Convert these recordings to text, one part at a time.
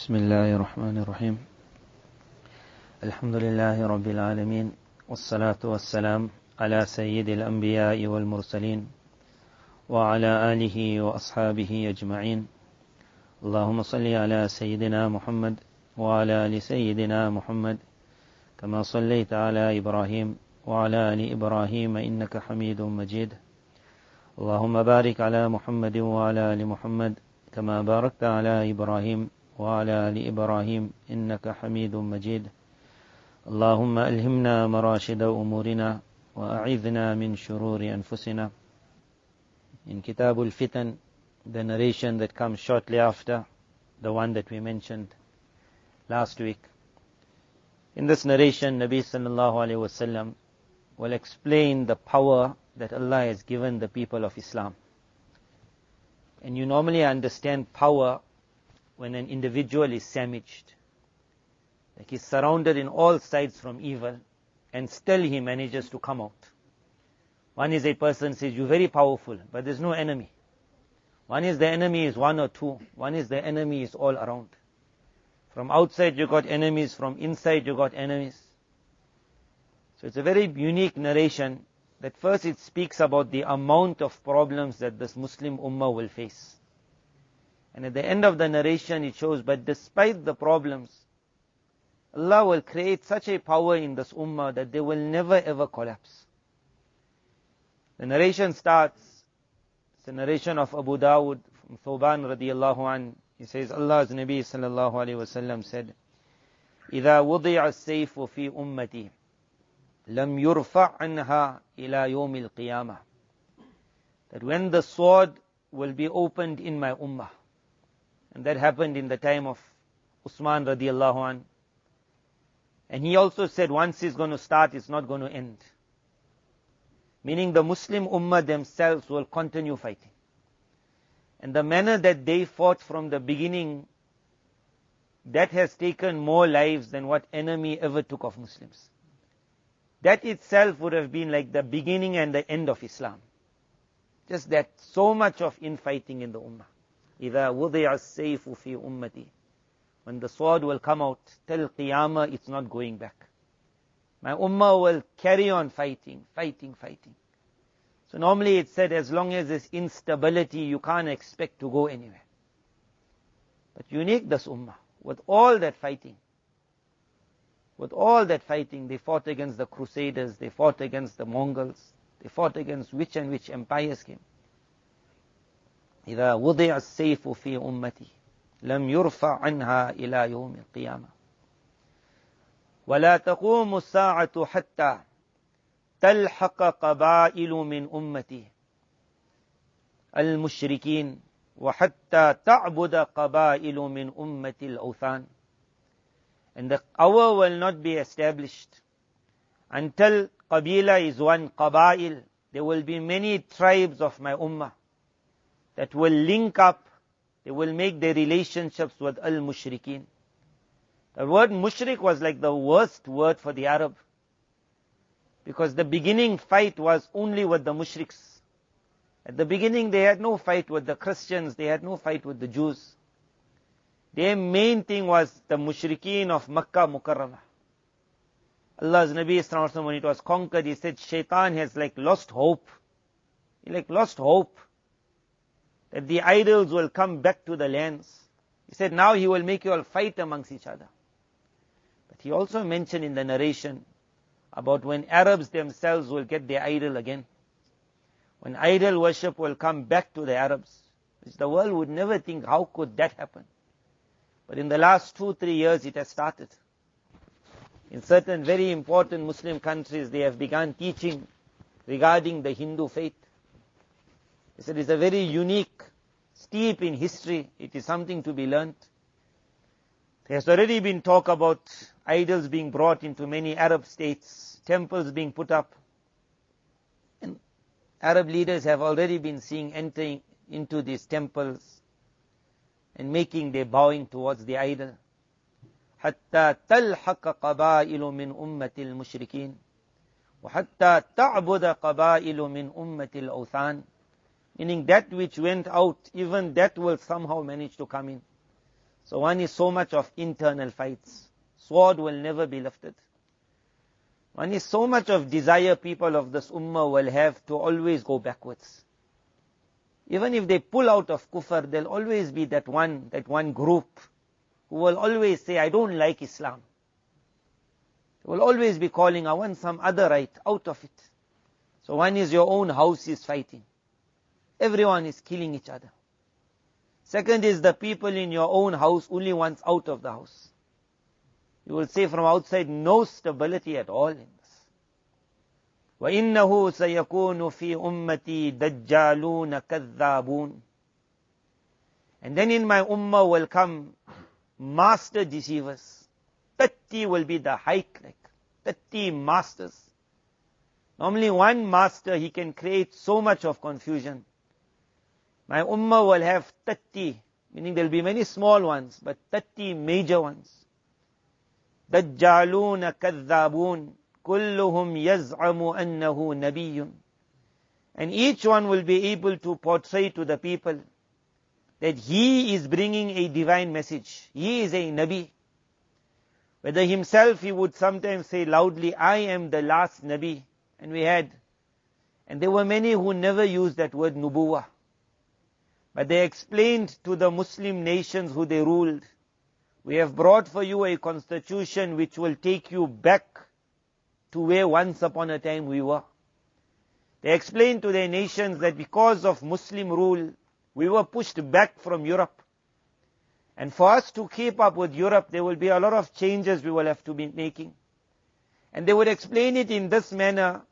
بسم الله الرحمن الرحيم الحمد لله رب العالمين والصلاة والسلام على سيد الأنبياء والمرسلين وعلى آله وأصحابه أجمعين اللهم صل على سيدنا محمد وعلى آل سيدنا محمد كما صليت على إبراهيم وعلى آل إبراهيم إنك حميد مجيد اللهم بارك على محمد وعلى آل محمد كما باركت على إبراهيم وعلى آل إبراهيم إنك حميد مجيد اللهم ألهمنا مراشد أمورنا وأعذنا من شرور أنفسنا. In Kitab al-Fitan, the narration that comes shortly after the one that we mentioned last week. In this narration, Nabi sallallahu alayhi wasallam will explain the power that Allah has given the people of Islam. And you normally understand power when an individual is sandwiched, like he's surrounded in all sides from evil, and still he manages to come out. One is a person says, you're very powerful, but there's no enemy. One is the enemy is one or two. One is the enemy is all around. From outside you got enemies, from inside you got enemies. So it's a very unique narration that first it speaks about the amount of problems that this Muslim Ummah will face. And at the end of the narration it shows, but despite the problems, Allah will create such a power in this Ummah that they will never ever collapse. The narration starts, it's a narration of Abu Dawud from Thawban radiyallahu an. He says, Allah's Nabi sallallahu alayhi wasallam said, إِذَا وُضِعَ السَّيْفُ فِي أُمَّتِي لَمْ يُرْفَعْ عَنْهَا إِلَى يَوْمِ الْقِيَامَةِ. That when the sword will be opened in my Ummah, and that happened in the time of Usman radiyallahu an. And he also said, once it's going to start, it's not going to end. Meaning the Muslim Ummah themselves will continue fighting. And the manner that they fought from the beginning, that has taken more lives than what enemy ever took of Muslims. That itself would have been like the beginning and the end of Islam. Just that, so much of infighting in the Ummah. إِذَا وُضِعَ السَّيْفُ فِي أُمَّتِي. When the sword will come out, till Qiyamah, it's not going back. My Ummah will carry on fighting. So normally it's said, as long as there's instability, you can't expect to go anywhere. But unique this Ummah, with all that fighting, they fought against the Crusaders, they fought against the Mongols, they fought against which and which empires came. إِذَا وُضِعَ السَّيْفُ فِي أُمَّتِي لَمْ يُرْفَعْ عَنْهَا إِلَى يَوْمِ الْقِيَامَةِ وَلَا تَقُومُ السَّاعَةُ حَتَّى تَلْحَقَ قَبَائِلُ مِنْ أُمَّتِي الْمُشْرِكِينَ وَحَتَّى تَعْبُدَ قَبَائِلُ مِنْ أُمَّتِ الْأَوْثَانِ. And the hour will not be established until Qabila is one, Qabail. There will be many tribes of my Ummah that will link up, they will make their relationships with al-mushrikeen. The word mushrik was like the worst word for the Arab, because the beginning fight was only with the mushriks. At the beginning they had no fight with the Christians, they had no fight with the Jews. Their main thing was the mushrikeen of Makkah Mukarramah. Allah's Nabi sallallahu alaihi wasallam, when it was conquered, he said, Shaitan has lost hope. He lost hope that the idols will come back to the lands. He said, now he will make you all fight amongst each other. But he also mentioned in the narration about when Arabs themselves will get their idol again. When idol worship will come back to the Arabs, which the world would never think, how could that happen? But in the last 2-3 years it has started. In certain very important Muslim countries, they have begun teaching regarding the Hindu faith. He said it's a very unique, steep in history. It is something to be learnt. There has already been talk about idols being brought into many Arab states, temples being put up. And Arab leaders have already been seen entering into these temples and making their bowing towards the idol. حَتَّى تَلْحَقَ قَبَائِلُ مِنْ أُمَّةِ الْمُشْرِكِينَ وَحَتَّى تَعْبُدَ قَبَائِلُ مِنْ أُمَّةِ الْأَوْثَانِ. Meaning that which went out, even that will somehow manage to come in. So one is so much of internal fights. Sword will never be lifted. One is so much of desire people of this ummah will have to always go backwards. Even if they pull out of kufr, there'll always be that one group who will always say, I don't like Islam. They will always be calling, I want some other right out of it. So one is your own house is fighting. Everyone is killing each other. Second is the people in your own house only wants out of the house. You will say from outside, no stability at all in this. وَإِنَّهُ سَيَكُونُ فِي أُمَّتِي دَجَّالُونَ كَذَّابُونَ. And then in my ummah will come master deceivers. 30 will be the height, like 30 masters. Normally one master, he can create so much of confusion. My ummah will have 30, meaning there will be many small ones, but 30 major ones. دَجَّالُونَ كَذَّابُونَ كُلُّهُمْ يَزْعَمُ أَنَّهُ نَبِيٌّ. And each one will be able to portray to the people that he is bringing a divine message. He is a Nabi. Whether himself he would sometimes say loudly, I am the last Nabi. And there were many who never used that word nubuwah. But they explained to the Muslim nations who they ruled, we have brought for you a constitution which will take you back to where once upon a time we were. They explained to their nations that because of Muslim rule, we were pushed back from Europe. And for us to keep up with Europe, there will be a lot of changes we will have to be making. And they would explain it in this manner,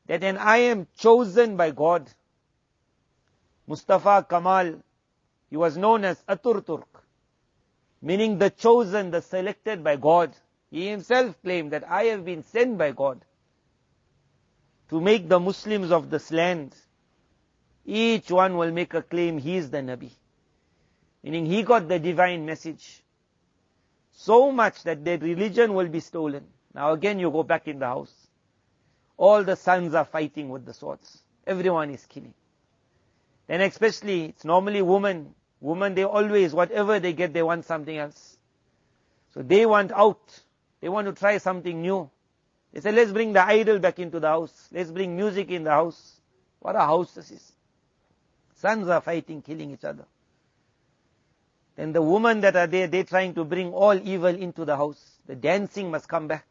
that and I am chosen by God. Mustafa Kamal, he was known as Aturturk, meaning the chosen, the selected by God. He himself claimed that I have been sent by God to make the Muslims of this land. Each one will make a claim he is the Nabi, meaning he got the divine message. So much that their religion will be stolen. Now again you go back in the house. All the sons are fighting with the swords. Everyone is killing. Then especially, it's normally women. Women, they always, whatever they get, they want something else. So they want out. They want to try something new. They say, let's bring the idol back into the house. Let's bring music in the house. What a house this is. Sons are fighting, killing each other. Then the women that are there, they're trying to bring all evil into the house. The dancing must come back.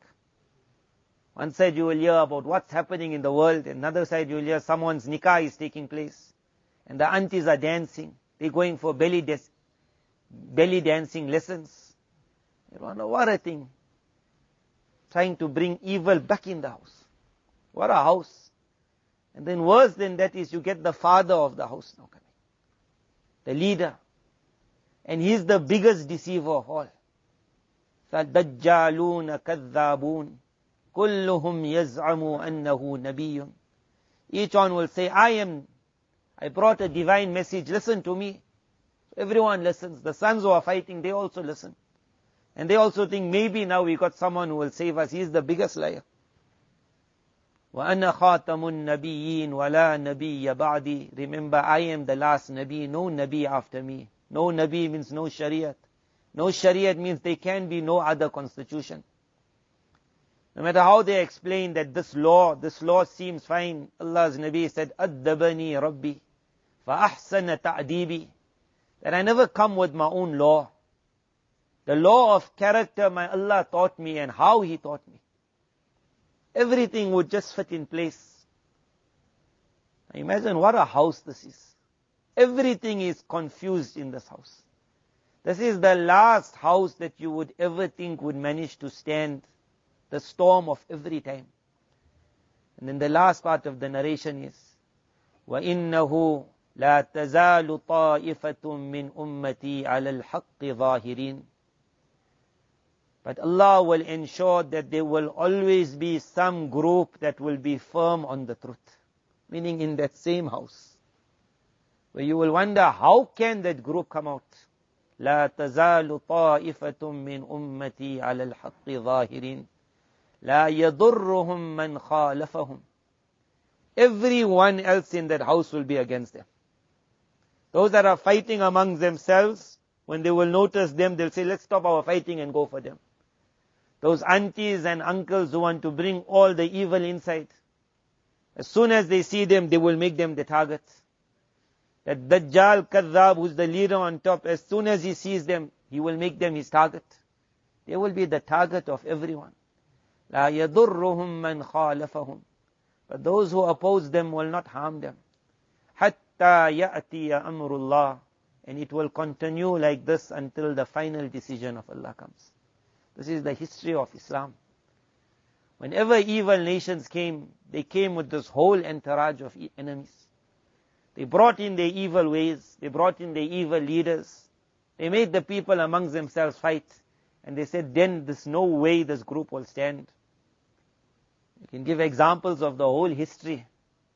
One side you will hear about what's happening in the world. Another side you will hear someone's nikah is taking place. And the aunties are dancing. They're going for belly dancing lessons. You don't know what a thing. Trying to bring evil back in the house. What a house. And then worse than that is you get the father of the house now coming. The leader. And he's the biggest deceiver of all. فَالدَّجَّالُونَ كَذَّابُونَ كُلُّهُمْ يَزْعَمُ أَنَّهُ نَبِيٌّ. Each one will say, I brought a divine message, listen to me. Everyone listens. The sons who are fighting, they also listen. And they also think, maybe now we got someone who will save us. He is the biggest liar. وَأَنَا خَاتَمُ النَّبِيِّينَ وَلَا نَبِيَّ بَعْدِي. Remember, I am the last Nabi, no Nabi after me. No Nabi means no Shariat. No Shariat means there can be no other constitution. No matter how they explain that this law seems fine. Allah's Nabi said, أَدَّبَنِي رَبِّي فَأَحْسَنَ تَعْدِيبِي. That I never come with my own law. The law of character my Allah taught me and how He taught me. Everything would just fit in place. Now imagine what a house this is. Everything is confused in this house. This is the last house that you would ever think would manage to stand the storm of every time. And then the last part of the narration is, وَإِنَّهُ لَا تَزَالُ طَائِفَةٌ مِّنْ أُمَّتِي عَلَى الْحَقِّ ظَاهِرِينَ. But Allah will ensure that there will always be some group that will be firm on the truth. Meaning in that same house. Where you will wonder, how can that group come out? لا تزال طائفة من أمتي على الحق ظاهرين لا يضرهم من خالفهم. Everyone else in that house will be against them. Those that are fighting among themselves, when they will notice them, they'll say, let's stop our fighting and go for them. Those aunties and uncles who want to bring all the evil inside, as soon as they see them, they will make them the target. That Dajjal Kadhab, who's the leader on top, as soon as he sees them, he will make them his target. They will be the target of everyone. لا يضرهم من خالفهم. But those who oppose them will not harm them. حتى يأتي أمر الله. And it will continue like this until the final decision of Allah comes. This is the history of Islam. Whenever evil nations came, they came with this whole entourage of enemies. They brought in their evil ways, they brought in their evil leaders, they made the people amongst themselves fight, and they said, then there's no way this group will stand. You can give examples of the whole history,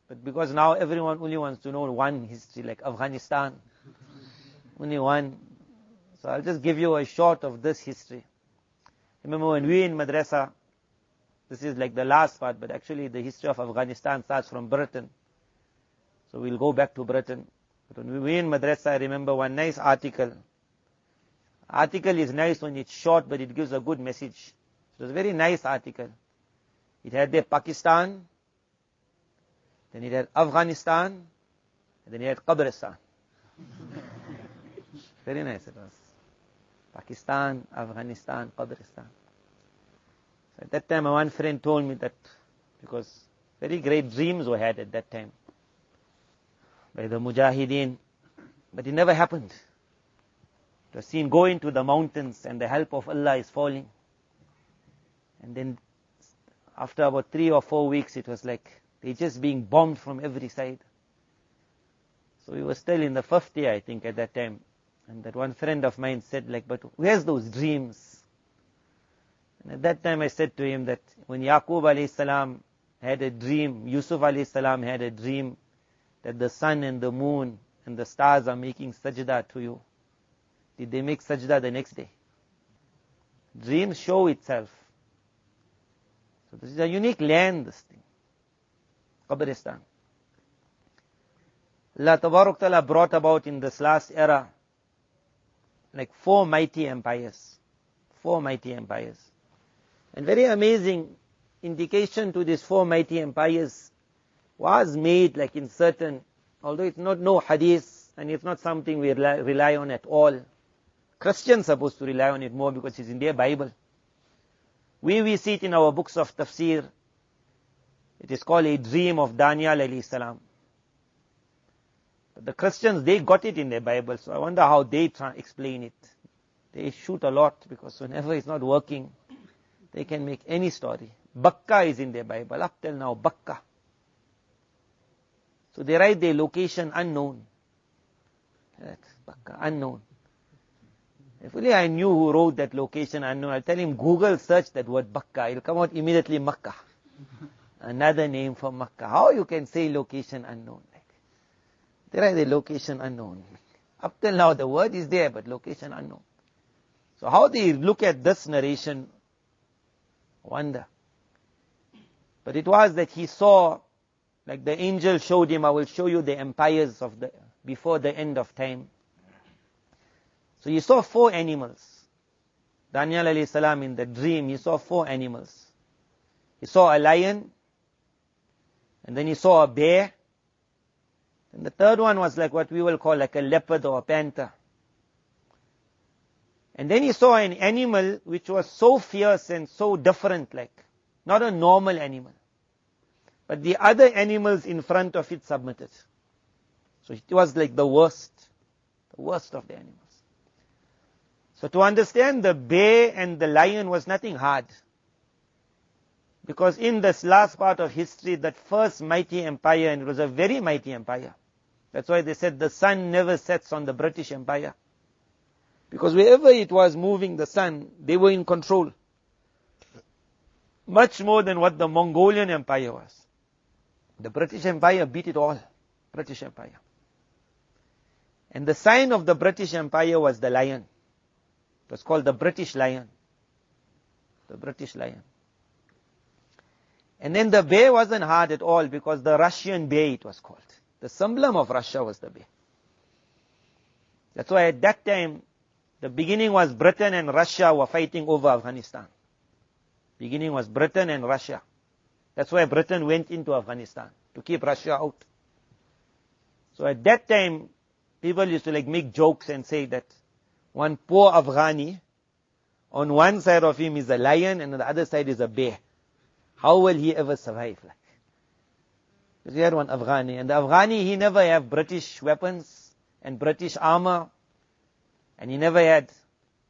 but because now everyone only wants to know one history, like Afghanistan, only one. So I'll just give you a short of this history. Remember when we were in madrasa, this is like the last part, but actually the history of Afghanistan starts from Britain. So we'll go back to Britain. But when we were in madrasa, I remember one nice article. Article is nice when it's short, but it gives a good message. It was a very nice article. It had there Pakistan, then it had Afghanistan, and then it had Qabristan. Very nice it was. Pakistan, Afghanistan, Qabristan. So at that time, my one friend told me that, because very great dreams were had at that time by the Mujahideen, but it never happened. It was seen go into the mountains and the help of Allah is falling. And then after about 3 or 4 weeks, it was like they're just being bombed from every side. So we were still in the 5th year, I think, at that time. And that one friend of mine said, like, but where's those dreams? And at that time I said to him that when Yaqub alayhi salam had a dream, Yusuf alayhi salam had a dream that the sun and the moon and the stars are making sajda to you. Did they make sajda the next day? Dreams show itself. So this is a unique land, this thing. Qabristan. Allah Tabarak Ta'ala brought about in this last era like 4 mighty empires. 4 mighty empires. And very amazing indication to these 4 mighty empires was made like in certain, although it's not no hadith and it's not something we rely on at all. Christians are supposed to rely on it more because it's in their Bible. We see it in our books of tafsir. It is called a dream of Daniel alayhi salam. But the Christians, they got it in their Bible, so I wonder how they explain it. They shoot a lot because whenever it's not working, they can make any story. Bakka is in their Bible, up till now, Bakka. So they write their location unknown. That's Bakka, unknown. If only I knew who wrote that location unknown, I'll tell him Google search that word Bakka. It'll come out immediately Makkah. Another name for Makkah. How you can say location unknown? They write the location unknown. Up till now the word is there, but location unknown. So how they look at this narration, wonder. But it was that he saw, like the angel showed him, I will show you the empires of before the end of time. So he saw 4 animals. Daniel alayhi salam in the dream, he saw 4 animals. He saw a lion, and then he saw a bear, and the third one was like what we will call like a leopard or a panther. And then he saw an animal which was so fierce and so different, like not a normal animal. But the other animals in front of it submitted. So it was like the worst of the animals. So to understand the bear and the lion was nothing hard. Because in this last part of history, that first mighty empire, and it was a very mighty empire. That's why they said the sun never sets on the British Empire. Because wherever it was moving the sun, they were in control. Much more than what the Mongolian Empire was. The British Empire beat it all. British Empire. And the sign of the British Empire was the lion. It was called the British Lion. The British Lion. And then the bear wasn't hard at all because the Russian bear it was called. The emblem of Russia was the bear. That's why at that time, The beginning was Britain and Russia were fighting over Afghanistan. Beginning was Britain and Russia. That's why Britain went into Afghanistan, to keep Russia out. So at that time, people used to like make jokes and say that one poor Afghani, on one side of him is a lion and on the other side is a bear. How will he ever survive? Like, because we had one Afghani, and the Afghani, he never had British weapons and British armor, and he never had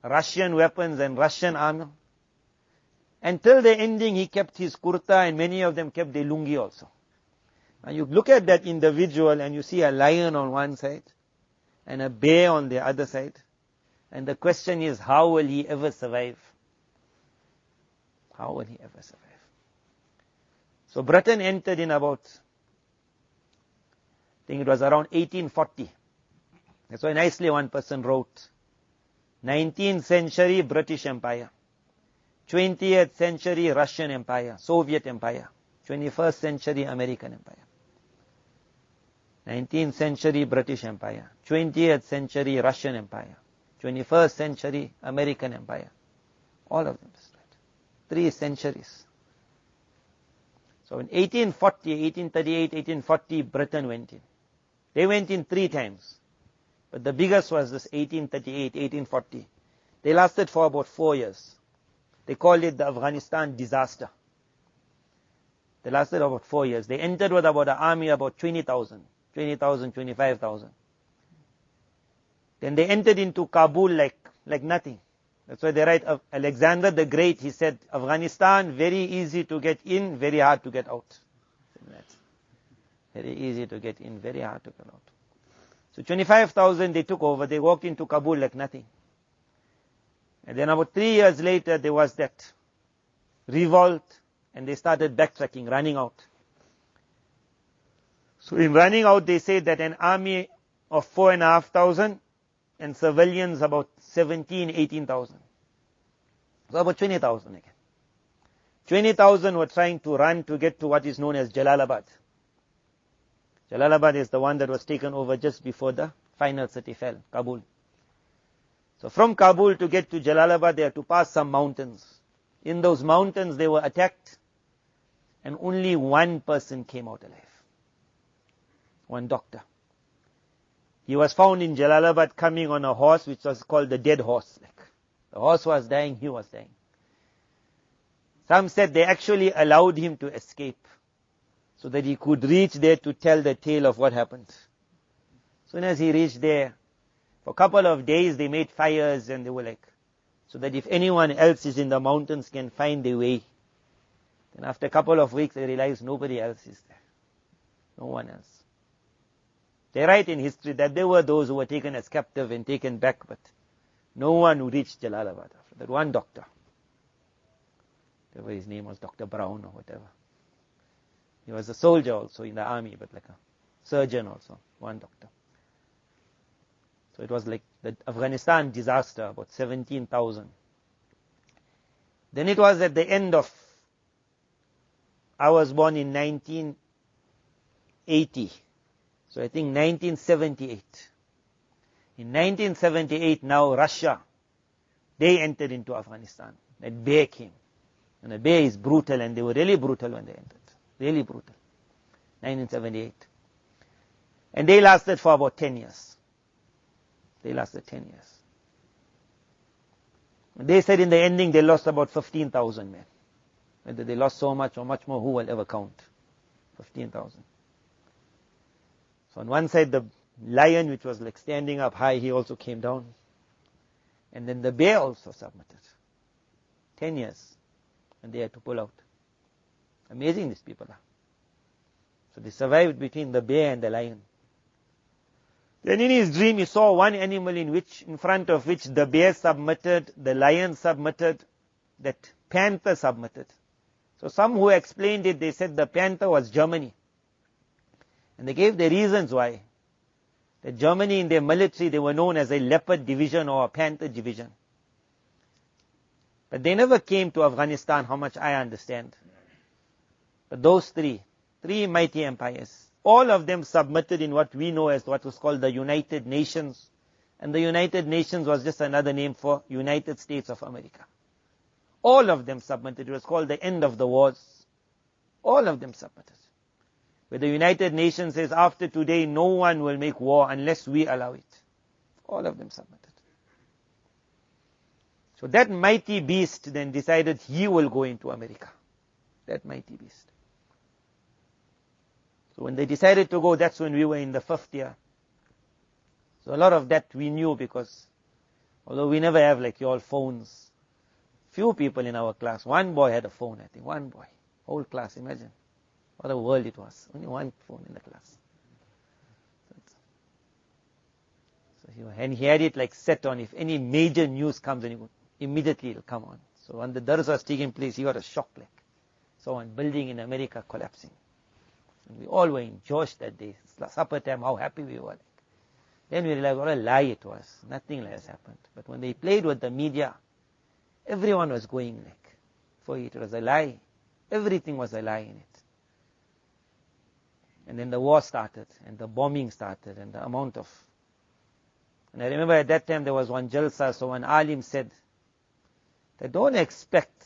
Russian weapons and Russian armor. Until the ending, he kept his kurta, and many of them kept their lungi also. Now you look at that individual and you see a lion on one side and a bear on the other side. And the question is, how will he ever survive? How will he ever survive? So Britain entered in about, I think it was around 1840. That's why nicely one person wrote, 19th century British Empire, 20th century Russian Empire, Soviet Empire, 21st century American Empire. 19th century British Empire, 20th century Russian Empire, 21st century American Empire. All of them. 3 centuries. So in 1840, 1838, 1840, Britain went in. They went in 3 times. But the biggest was this 1838, 1840. They lasted for about 4 years. They called it the Afghanistan disaster. They lasted about 4 years. They entered with about an army about 20,000, 25,000. Then they entered into Kabul like nothing. That's why they write of Alexander the Great. He said, Afghanistan, very easy to get in, very hard to get out. Very easy to get in, very hard to get out. So 25,000 they took over. They walked into Kabul like nothing. And then about 3 years later, there was that revolt, and they started backtracking, running out. So in running out, they say that an army of 4,500 and civilians about 18,000. So about 20,000 again. 20,000 were trying to run to get to what is known as Jalalabad. Jalalabad is the one that was taken over just before the final city fell, Kabul. So from Kabul to get to Jalalabad, they had to pass some mountains. In those mountains, they were attacked, and only one person came out alive. One doctor. He was found in Jalalabad coming on a horse which was called the dead horse. The horse was dying, he was dying. Some said they actually allowed him to escape so that he could reach there to tell the tale of what happened. As soon as he reached there, for a couple of days they made fires, and they were like, so that if anyone else is in the mountains can find their way. Then after a couple of weeks they realized nobody else is there. No one else. They write in history that there were those who were taken as captive and taken back, but no one who reached Jalalabad after that. One doctor. Whatever his name was, Dr. Brown or whatever. He was a soldier also in the army, but like a surgeon also. One doctor. So it was like the Afghanistan disaster, about 17,000. Then it was at the end of, I was born in 1980. So I think 1978. In 1978, now Russia, they entered into Afghanistan. That bear came. And the bear is brutal, and they were really brutal when they entered. Really brutal. 1978. And they lasted for about 10 years. They lasted 10 years. And they said in the ending they lost about 15,000 men. Whether they lost so much or much more, who will ever count? 15,000. So on one side, the lion, which was like standing up high, he also came down. And then the bear also submitted. 10 years. And they had to pull out. Amazing these people are. So they survived between the bear and the lion. Then in his dream, he saw one animal in front of which the bear submitted, the lion submitted, that panther submitted. So some who explained it, they said the panther was Germany. And they gave the reasons why. That Germany in their military, they were known as a leopard division or a panther division. But they never came to Afghanistan, how much I understand. But those three mighty empires, all of them submitted in what we know as what was called the United Nations And the United Nations was just another name for United States of America. All of them submitted. It was called the end of the wars. All of them submitted. Where the United Nations says, after today, no one will make war unless we allow it. All of them submitted. So that mighty beast then decided he will go into America. That mighty beast. So when they decided to go, that's when we were in the 5th year. So a lot of that we knew because, although we never have like your phones, few people in our class, one boy had a phone, I think, one boy. Whole class, imagine. What a world it was. Only one phone in the class. And he had it like set on, if any major news comes, and immediately it'll come on. So when the dars was taking place, he got a shock like. So one building in America collapsing. And we all were in Josh that day. Supper time, how happy we were. Like. Then we realized what a lie it was. Nothing like this happened. But when they played with the media, everyone was going like, for it was a lie. Everything was a lie in it. And then the war started, and the bombing started, and the amount of... And I remember at that time there was one jalsa, so one alim said, that don't expect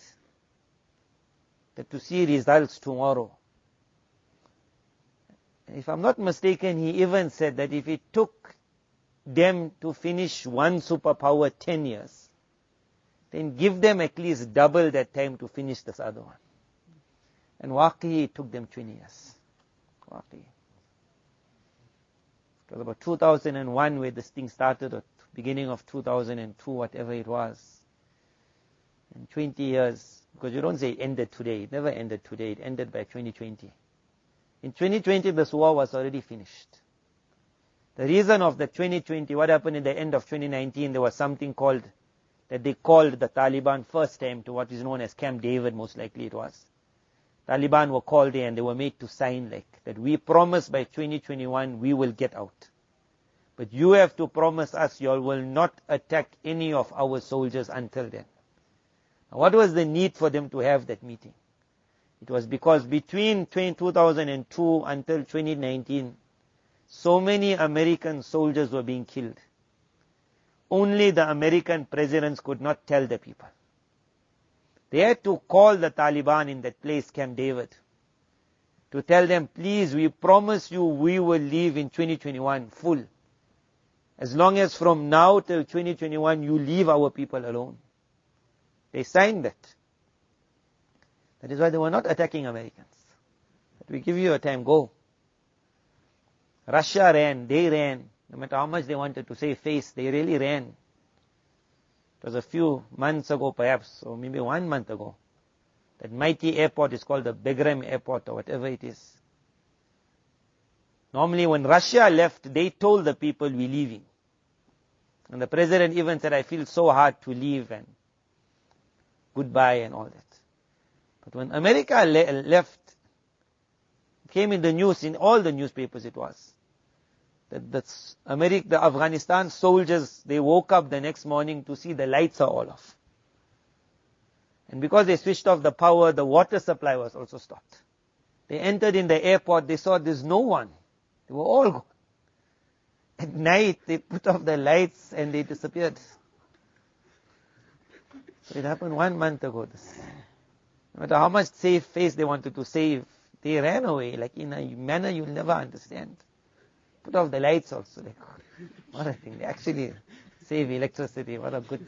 that to see results tomorrow. And if I'm not mistaken, he even said that if it took them to finish one superpower 10 years, then give them at least double that time to finish this other one. And waqi, it took them 20 years. Waqi. It was about 2001 where this thing started, or beginning of 2002, whatever it was. In 20 years, because you don't say it ended today. It never ended today. It ended by 2020. In 2020, this war was already finished. The reason of the 2020, what happened in the end of 2019, there was something called, that they called the Taliban first time to what is known as Camp David, most likely it was. Taliban were called there and they were made to sign like, that we promise by 2021 we will get out. But you have to promise us you all will not attack any of our soldiers until then. Now, what was the need for them to have that meeting? It was because between 2002 until 2019, so many American soldiers were being killed. Only the American presidents could not tell the people. They had to call the Taliban in that place, Camp David, to tell them, please, we promise you we will leave in 2021 full. As long as from now till 2021 you leave our people alone. They signed that. That is why they were not attacking Americans. That we give you a time, go. Russia ran, they ran. No matter how much they wanted to save face, they really ran. It was a few months ago perhaps, or maybe 1 month ago. That mighty airport is called the Bagram airport or whatever it is. Normally when Russia left, they told the people we're leaving. And the president even said, I feel so hard to leave and goodbye and all that. But when America left, it came in the news, in all the newspapers it was, that the Afghanistan soldiers, they woke up the next morning to see the lights are all off. And because they switched off the power, the water supply was also stopped. They entered in the airport, they saw there's no one. They were all gone. At night, they put off the lights and they disappeared. So it happened 1 month ago. No matter how much safe face they wanted to save, they ran away, like in a manner you'll never understand. Put off the lights also. Like, what a thing. They actually save electricity. What a good...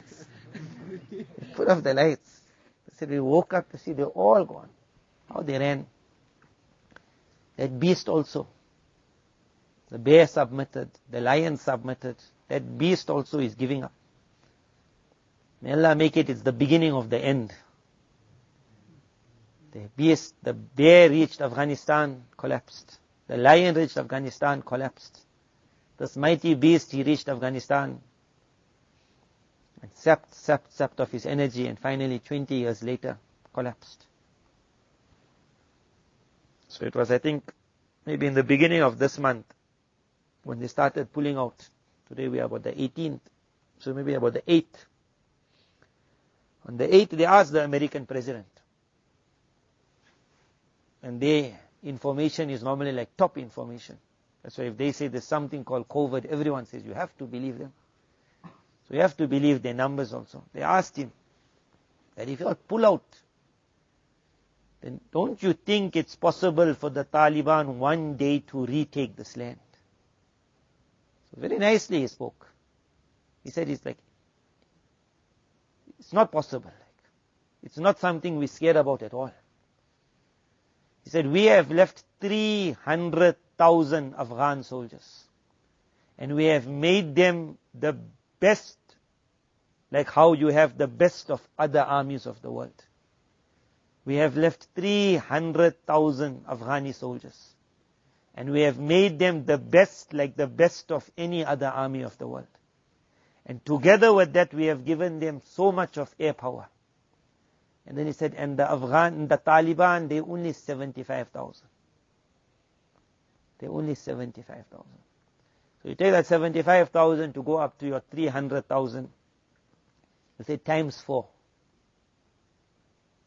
They put off the lights. They said we woke up to see they're all gone. How they ran. That beast also. The bear submitted. The lion submitted. That beast also is giving up. May Allah make it's the beginning of the end. The bear reached Afghanistan, collapsed. The lion reached Afghanistan, collapsed. This mighty beast, he reached Afghanistan and sapped of his energy, and finally 20 years later collapsed. So it was, I think, maybe in the beginning of this month when they started pulling out. Today we are about the 18th, so maybe about the 8th. On the 8th they asked the American president, and their information is normally like top information. That's why if they say there's something called COVID, everyone says you have to believe them. So you have to believe their numbers also. They asked him that if you all pull out, then don't you think it's possible for the Taliban one day to retake this land? So very nicely he spoke. He said it's not possible. It's not something we're scared about at all. He said, we have left 300,000 Afghan soldiers. And we have made them the best, like how you have the best of other armies of the world. We have left 300,000 Afghani soldiers. And we have made them the best, like the best of any other army of the world. And together with that, we have given them so much of air power. And then he said, and the Taliban, they only 75,000. They only 75,000. So you take that 75,000 to go up to your 300,000. You say times 4.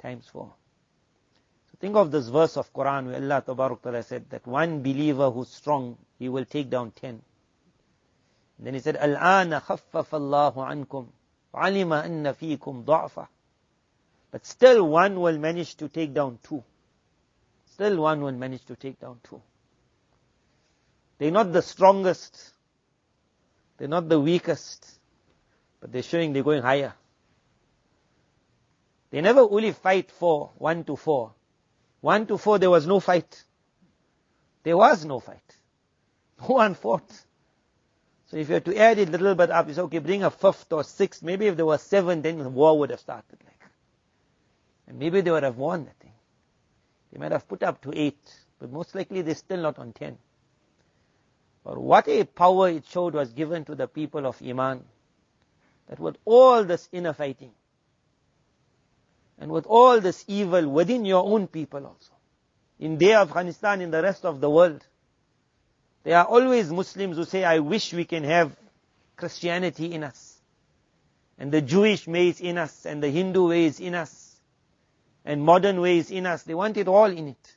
Times 4. So think of this verse of Quran where Allah Tabarak Ta'ala said that one believer who's strong, he will take down 10. And then he said, الْآنَ خَفَّفَ اللَّهُ عَنْكُمْ وَعَلِمَ أَنَّ فِيكُمْ ضَعْفًا. But still one will manage to take down 2. Still one will manage to take down 2. They're not the strongest. They're not the weakest. But they're showing they're going higher. They never only fight for 1 to 4. 1 to 4 there was no fight. There was no fight. No one fought. So if you had to add it a little bit up, it's okay, bring a 5th or 6th. Maybe if there was 7, then the war would have started. And maybe they would have won that thing. They might have put up to 8. But most likely they're still not on 10. But what a power it showed was given to the people of Iman. That with all this inner fighting, and with all this evil within your own people also, in their Afghanistan, in the rest of the world, there are always Muslims who say, I wish we can have Christianity in us, and the Jewish ways in us, and the Hindu ways in us, and modern ways in us. They want it all in it.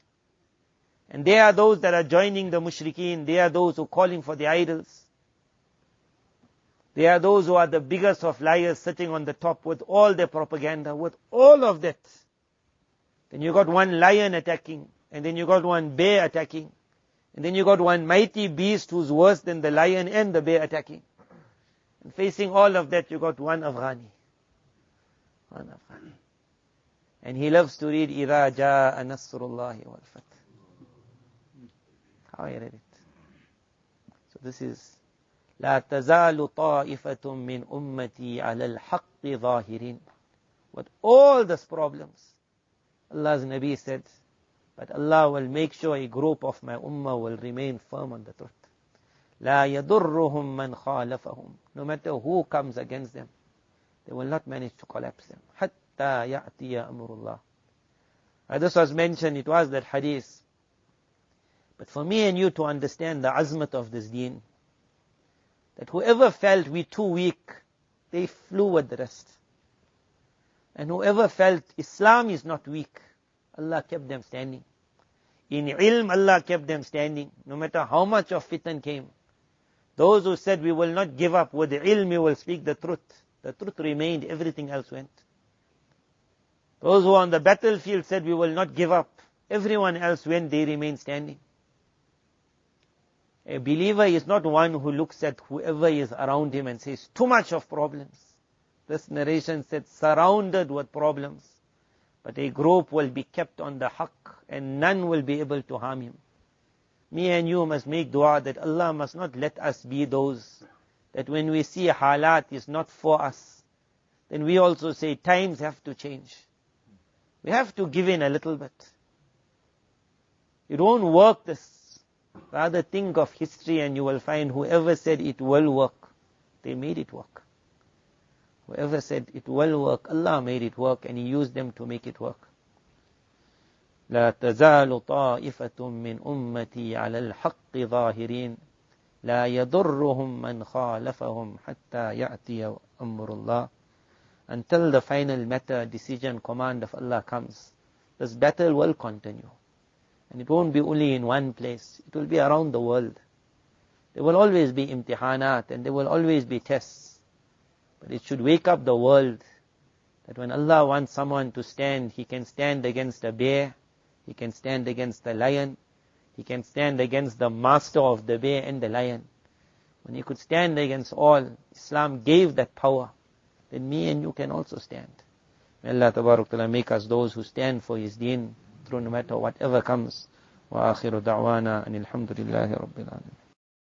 And they are those that are joining the mushrikeen. They are those who are calling for the idols. They are those who are the biggest of liars sitting on the top with all their propaganda, with all of that. Then you got one lion attacking, and then you got one bear attacking, and then you got one mighty beast who's worse than the lion and the bear attacking. And facing all of that, you got one Afghani. One Afghani. And he loves to read, إِذَا جَاءَ نَصْرُ اللَّهِ وَالْفَتْحِ. How I read it. So this is, لا تزال طائفة من أمتي على الحق ظاهرين. With all these problems, Allah's Nabi said, but Allah will make sure a group of my ummah will remain firm on the truth. لا يضرهم من خالفهم. No matter who comes against them, they will not manage to collapse them. حتى يأتي أمر الله. This was mentioned, it was that hadith. But for me and you to understand the azmat of this deen, that whoever felt we too weak, they flew with the rest. And whoever felt Islam is not weak, Allah kept them standing. In ilm, Allah kept them standing, no matter how much of fitan came. Those who said we will not give up, with ilm we will speak the truth. The truth remained, everything else went. Those who on the battlefield said we will not give up, everyone else went, they remained standing. A believer is not one who looks at whoever is around him and says, too much of problems. This narration said, surrounded with problems. But a group will be kept on the haqq, and none will be able to harm him. Me and you must make dua that Allah must not let us be those that when we see halat is not for us, then we also say times have to change. We have to give in a little bit. You don't work this. Rather think of history and you will find whoever said it will work, they made it work. Whoever said it will work, Allah made it work and He used them to make it work. لا تزال طائفة من أمتي على الحق ظاهرين لا يضرهم من خالفهم حتى يأتي أمر الله. Until the final matter, decision, command of Allah comes, this battle will continue. And it won't be only in one place. It will be around the world. There will always be imtihanat and there will always be tests. But it should wake up the world that when Allah wants someone to stand, He can stand against a bear, He can stand against the lion, He can stand against the master of the bear and the lion. When He could stand against all, Islam gave that power. Then me and you can also stand. May Allah Tabarak Ta'ala make us those who stand for His deen through no matter whatever comes. Wa akhiru da'wana anil hamdulillahi rabbil alamin.